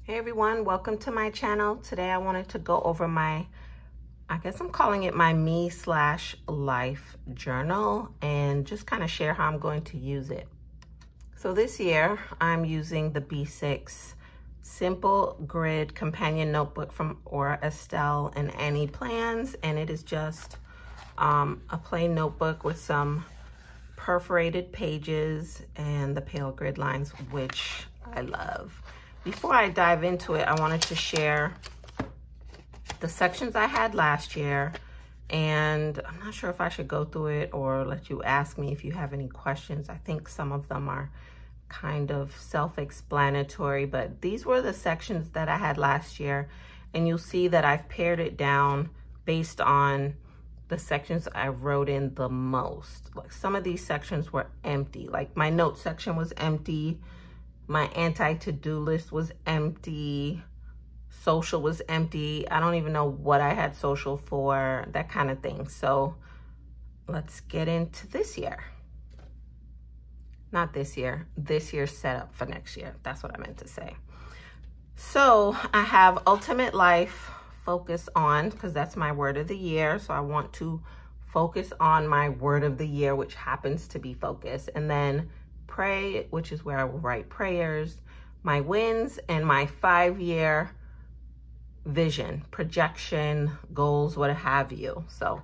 Hey everyone, welcome to my channel. Today I wanted to go over my, I guess I'm calling it my me/life journal and just kind of share how I'm going to use it. So this year I'm using the B6 Simple Grid Companion Notebook from Estelle and Annie Plans, and it is just a plain notebook with some perforated pages and the pale grid lines, which I love. Before I dive into it, I wanted to share the sections I had last year, and I'm not sure if I should go through it or let you ask me if you have any questions. I think some of them are kind of self-explanatory, but these were the sections that I had last year, and you'll see that I've pared it down based on the sections I wrote in the most. Like some of these sections were empty, like my note section was empty. My anti-to-do list was empty. Social was empty. I don't even know what I had social for, that kind of thing. So let's get into this year. Not this year, this year's setup for next year. That's what I meant to say. So I have Ultimate Life, focus on, because that's my word of the year. So I want to focus on my word of the year, which happens to be focus. And then pray, which is where I will write prayers, my wins, and my 5-year vision, projection, goals, what have you. So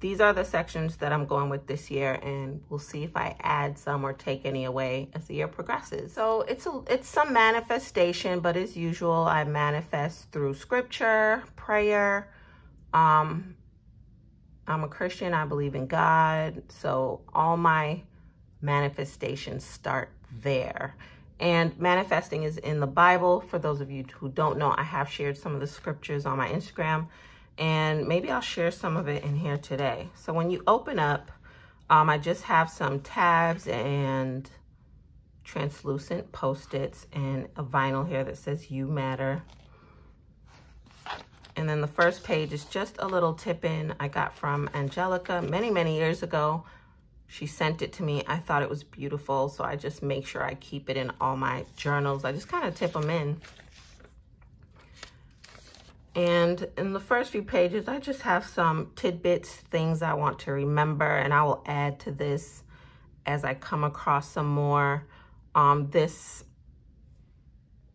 these are the sections that I'm going with this year, and we'll see if I add some or take any away as the year progresses. So it's some manifestation, but as usual, I manifest through scripture, prayer. I'm a Christian, I believe in God, so all my manifestations start there. And manifesting is in the Bible. For those of you who don't know, I have shared some of the scriptures on my Instagram, and maybe I'll share some of it in here today. So when you open up, I just have some tabs and translucent Post-its and a vinyl here that says "You Matter." And then the first page is just a little tip-in I got from Angelica many years ago. She sent it to me. I thought it was beautiful, so I just make sure I keep it in all my journals. I just kind of tip them in. And in the first few pages, I just have some tidbits, things I want to remember, and I will add to this as I come across some more. This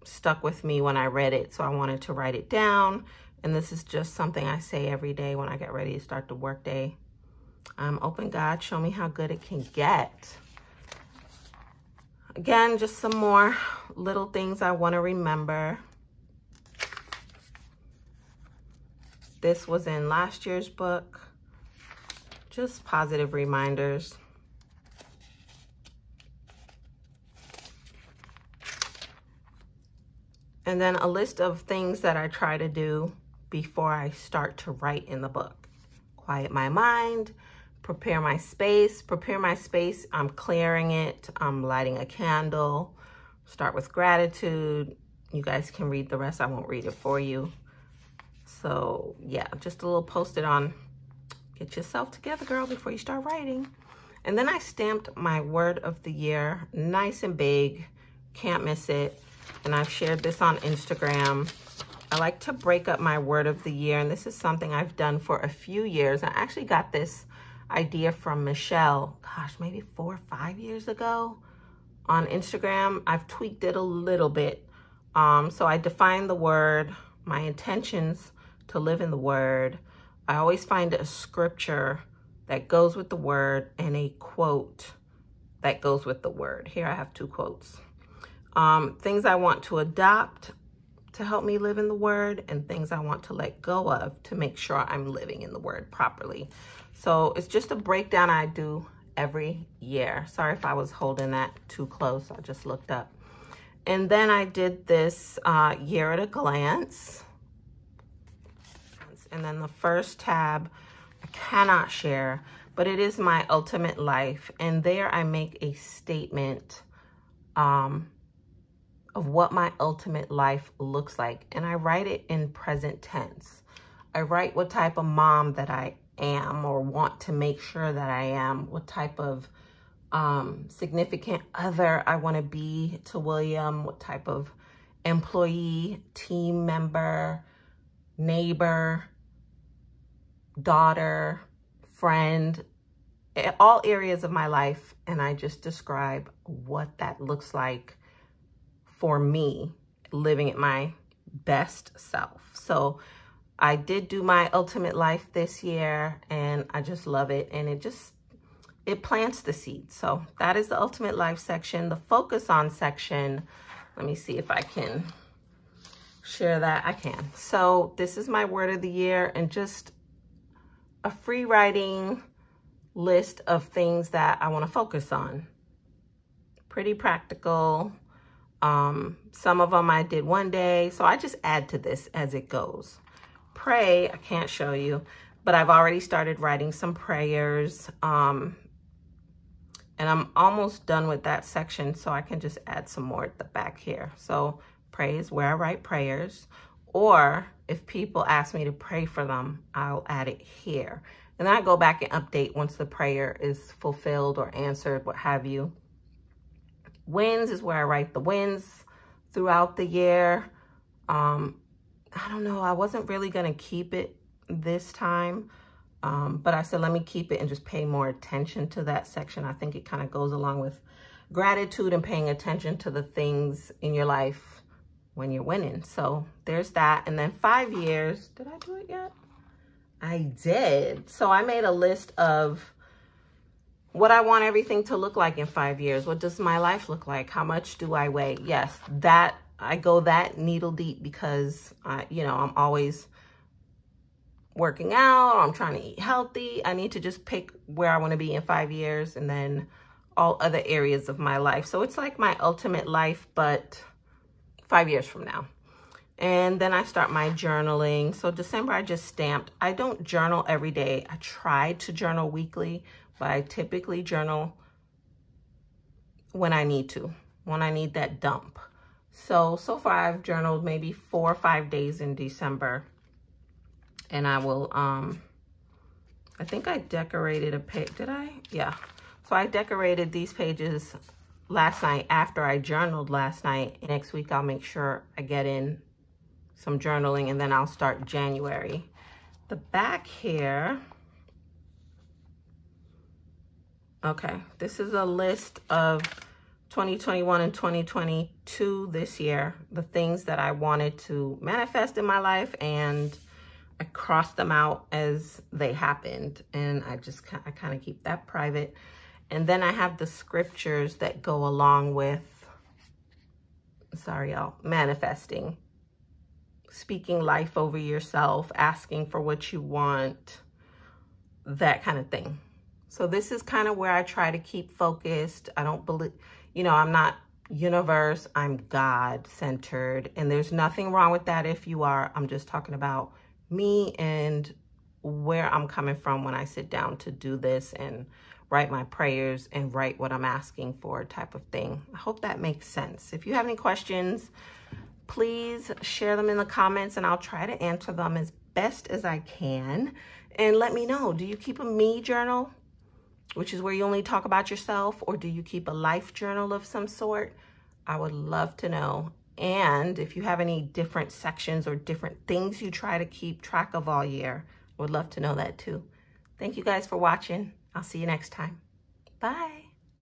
stuck with me when I read it, so I wanted to write it down. And this is just something I say every day when I get ready to start the workday. Open God, show me how good it can get. Again, just some more little things I want to remember. This was in last year's book. Just positive reminders. And then a list of things that I try to do before I start to write in the book. Quiet my mind. Prepare my space. Prepare my space. I'm clearing it. I'm lighting a candle. Start with gratitude. You guys can read the rest. I won't read it for you. So yeah, just a little Post-it on. Get yourself together, girl, before you start writing. And then I stamped my word of the year, nice and big. Can't miss it. And I've shared this on Instagram. I like to break up my word of the year, and this is something I've done for a few years. I actually got this idea from Michelle, gosh, maybe 4 or 5 years ago on Instagram. I've tweaked it a little bit. So I define the word, my intentions to live in the word. I always find a scripture that goes with the word and a quote that goes with the word. Here I have 2 quotes. Things I want to adopt to help me live in the word, and things I want to let go of to make sure I'm living in the word properly. So it's just a breakdown I do every year. Sorry if I was holding that too close. I just looked up. And then I did this year at a glance. And then the first tab I cannot share, but it is my ultimate life. And there I make a statement of what my ultimate life looks like. And I write it in present tense. I write what type of mom that I am or want to make sure that I am, what type of significant other I want to be to William, what type of employee, team member, neighbor, daughter, friend, all areas of my life. And I just describe what that looks like for me living at my best self. So I did do my ultimate life this year and I just love it. And it plants the seed. So that is the ultimate life section. The focus on section, let me see if I can share that. I can. So this is my word of the year and just a free writing list of things that I want to focus on. Pretty practical. Some of them I did one day. So I just add to this as it goes. Pray, I can't show you, but I've already started writing some prayers. And I'm almost done with that section, so I can just add some more at the back here. So pray is where I write prayers, or if people ask me to pray for them, I'll add it here. And then I go back and update once the prayer is fulfilled or answered, what have you. Wins is where I write the wins throughout the year. I don't know, I wasn't really gonna keep it this time. But I said, let me keep it and just pay more attention to that section. I think it kind of goes along with gratitude and paying attention to the things in your life when you're winning. So there's that. And then 5 years, did I do it yet? I did. So I made a list of what I want everything to look like in 5 years. What does my life look like? How much do I weigh? Yes, that I go that needle deep because, I'm always working out, I'm trying to eat healthy. I need to just pick where I want to be in 5 years and then all other areas of my life. So it's like my ultimate life, but 5 years from now. And then I start my journaling. So December, I just stamped. I don't journal every day. I try to journal weekly, but I typically journal when I need to, when I need that dump. So far I've journaled maybe 4 or 5 days in December. And I will, I think I decorated a page, did I? Yeah. So I decorated these pages last night after I journaled last night. Next week, I'll make sure I get in some journaling and then I'll start January. The back here, okay, this is a list of 2021 and 2022 this year, the things that I wanted to manifest in my life, and I crossed them out as they happened, and I kind of keep that private. And then I have the scriptures that go along with, sorry y'all, manifesting, speaking life over yourself, asking for what you want, that kind of thing. So this is kind of where I try to keep focused. I don't believe, I'm not universe, I'm God-centered, and there's nothing wrong with that if you are. I'm just talking about me and where I'm coming from when I sit down to do this and write my prayers and write what I'm asking for, type of thing. I hope that makes sense. If you have any questions, please share them in the comments and I'll try to answer them as best as I can. And let me know, do you keep a me journal, which is where you only talk about yourself, or do you keep a life journal of some sort? I would love to know. And if you have any different sections or different things you try to keep track of all year, I would love to know that too. Thank you guys for watching. I'll see you next time. Bye.